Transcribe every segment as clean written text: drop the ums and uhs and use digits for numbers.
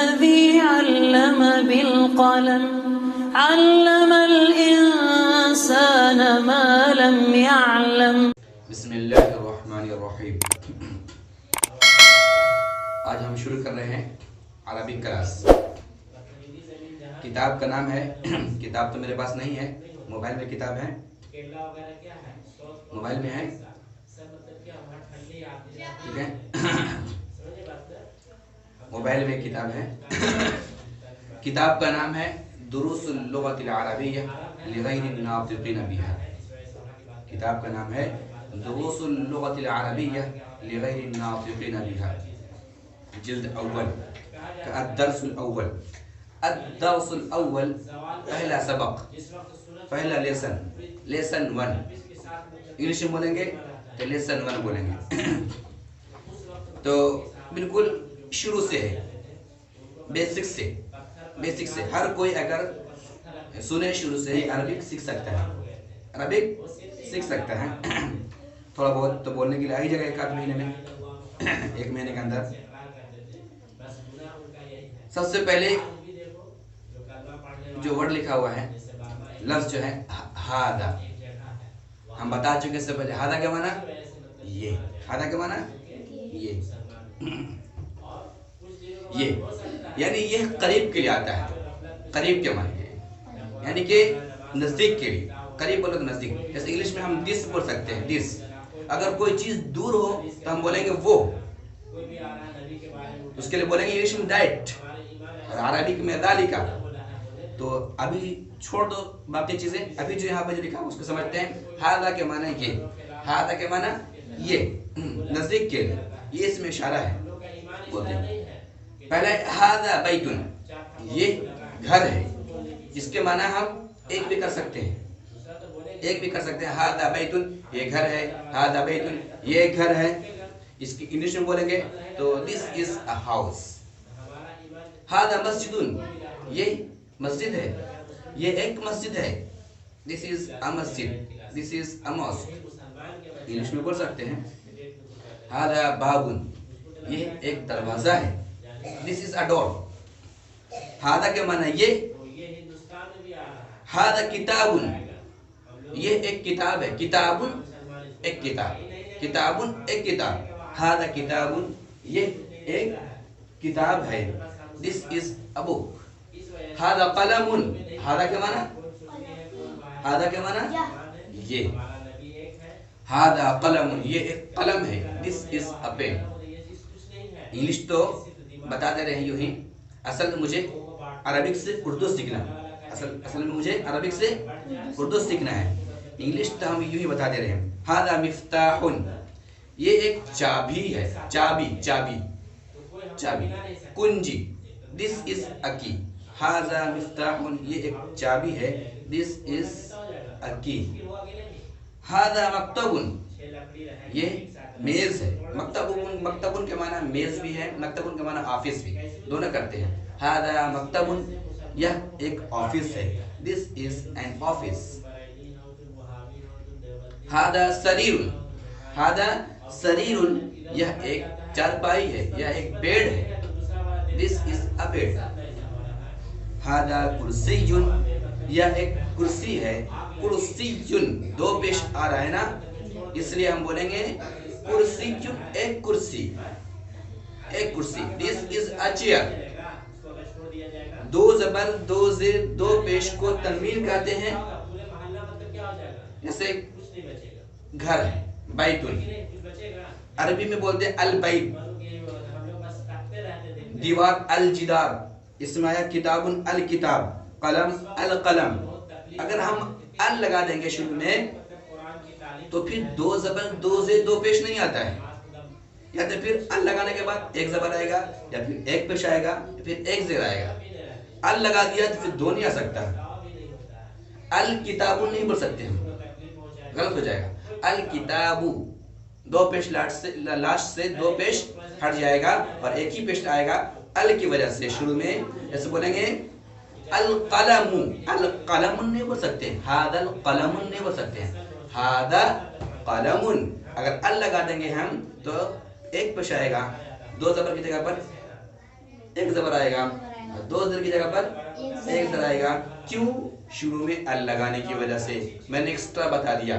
الذي علم بالقلم علم الإنسان ما لم يعلم. بسم اللہ الرحمن الرحیم. آج ہم شروع کر رہے ہیں عربک کلاس. کتاب کا نام ہے کتاب تو میرے پاس نہیں ہے, موبائل میں کتاب ہے, موبائل میں ہے, ٹھیک ہے, موبائل میں کتاب ہے. کتاب کا نام ہے دروس اللغة العربية لغير الناطقين بها. کتاب کا نام ہے دروس اللغة العربية لغير الناطقين بها, جلد اول, الدرس الاول. الدرس الاول پہلا سبق, پہلا لیسن, لیسن 1. انگلش میں بولیں گے تو لیسن 1 بولیں گے. تو بالکل شروع سے ہے, بیسک سے, بیسک سے. ہر کوئی اگر سنے شروع سے عربک سیکھ سکتا ہے, عربک سیکھ سکتا ہے. تھوڑا بہت تو بولنے کے لیے آ ہی جائے گا ایک آدھ مہینے میں, ایک مہینے کے اندر. سب سے پہلے جو ورڈ لکھا ہوا ہے, لفظ جو ہے ہادا, ہم بتا چکے سے پہلے. ہادا کیا مانا؟ یہ. ہادا کیا مانا؟ یہ یعنی یہ قریب کے لیے آتا ہے. قریب کے معنی یعنی کہ نزدیک کے لیے. قریب بولو تو نزدیک. جیسے انگلش میں ہم دس بول سکتے ہیں, دس. اگر کوئی چیز دور ہو تو ہم بولیں گے وہ, اس کے لیے بولیں گے انگلش میں دیٹ, اور عربک میں ذالکا. تو ابھی چھوڑ دو باقی چیزیں, ابھی جو یہاں پہ جو لکھا اس کو سمجھتے ہیں. ہاذا کے معنی یہ, ہاذا کے معنی یہ, نزدیک کے لیے, یہ اس میں اشارہ ہے بولتے ہیں. پہلے ہاذا بیتن, یہ گھر ہے, جس کے معنی ہم ایک بھی کر سکتے ہیں, ایک بھی کر سکتے ہیں. ہاذا بیتن, یہ گھر ہے. ہاذا بیتن, یہ گھر ہے. اس کی انگلش میں بولیں گے تو دس از اے ہاؤس. ہاذا مسجدن, یہ مسجد ہے, یہ ایک مسجد ہے. دس از اے مسجد, دس از اے ماسک. انگلش میں بول سکتے ہیں. ہاذا بابن, یہ ایک دروازہ ہے. دس از اے ڈور. ہاذا کے معنی یہ. ہاذا کتابن, یہ ایک کتاب ہے. کتابن ایک کتاب, کتابن ایک کتاب. ہاذا کتابن, یہ ایک کتاب ہے. دس از اے بک. ہاذا قلم, ہاذا کے معنی, ہاذا کے معنی یہ. ہاذا قلم, یہ ایک قلم ہے. دس از اے پین. انگلش تو بتا دے رہے ہیں یوں ہی. اصل میں مجھے عربک سے اردو سیکھنا ہے, اصل میں مجھے عربک سے اردو سیکھنا ہے. انگلش تو ہم یوں ہی بتا دے رہے ہیں. ہاذا مفتاح, یہ ایک چابی ہے. چابی, چابی, چابی. کنجی, دس از اے کی. ہاذا مفتاح, یہ ایک چابی ہے. دس از اے کی. ہاذا مکتب, یہ میز ہے. مکتب کے معنی میز بھی ہے, مکتب کے معنی آفس بھی, دونوں کرتے ہیں. ہاذا مکتب, یہ ایک آفس ہے. دس از این آفس. ہاذا سریر, ہاذا سریر, یہ ایک چارپائی ہے, یہ ایک بیڈ ہے. دس از اے بیڈ. ہاذا کرسی, یہ ایک کرسی ہے. کرسی, دو پیش آ رہا ہے نا, اس لیے ہم بولیں گے کرسی, ایک کرسی, ایک کرسی. دس از اے چیئر. دو زبر, دو زیر, دو پیش کو تنوین کہتے ہیں. جیسے گھر ہے, بیتن. عربی میں بولتے ہیں البیت. دیوار الجدار. اس میں آیا کتاب الکتاب, قلم القلم. اگر ہم ال لگا دیں گے شروع میں تو پھر دو زبر, دو زیر, دو پیش نہیں آتا ہے. یا تو پھر ال لگانے کے بعد ایک زبر آئے گا, یا پھر ایک پیش آئے گا, یا پھر ایک زیر آئے گا. ال لگا دیا تو پھر دو نہیں آ سکتا. الکتاب نہیں بول سکتے ہم, غلط ہو جائے گا. الکتاب, دو پیش لاسٹ سے دو پیش ہٹ جائے گا اور ایک ہی پیش آئے گا ال کی وجہ سے شروع میں. جیسے بولیں گے القلم, القلم نہیں بول سکتے. ہاذا القلم نہیں بول سکتے ہیں. ہاذا قلم, اگر ال لگا دیں گے ہم تو ایک پیش آئے گا, دو زبر کی جگہ پر ایک زبر آئے گا، دو زبر کی جگہ پر ایک زبر آئے گا. کیوں؟ شروع میں ال لگانے کی وجہ سے. میں نے ایکسٹرا بتا دیا،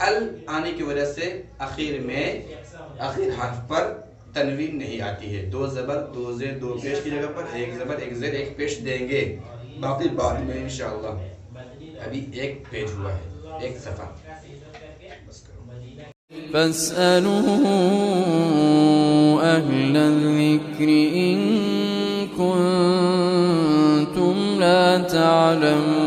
ال آنے کی وجہ سے آخر میں آخر حرف پر تنوین نہیں آتی ہے. دو زبر دو زیر دو پیش کی جگہ پر ایک زبر ایک زیر ایک پیش دیں گے، باقی بعد میں انشاءاللہ. ابھی ایک پیج ہوا ہے، ایک صفحہ. فاسألوا أهل الذكر إن كنتم لا تعلمون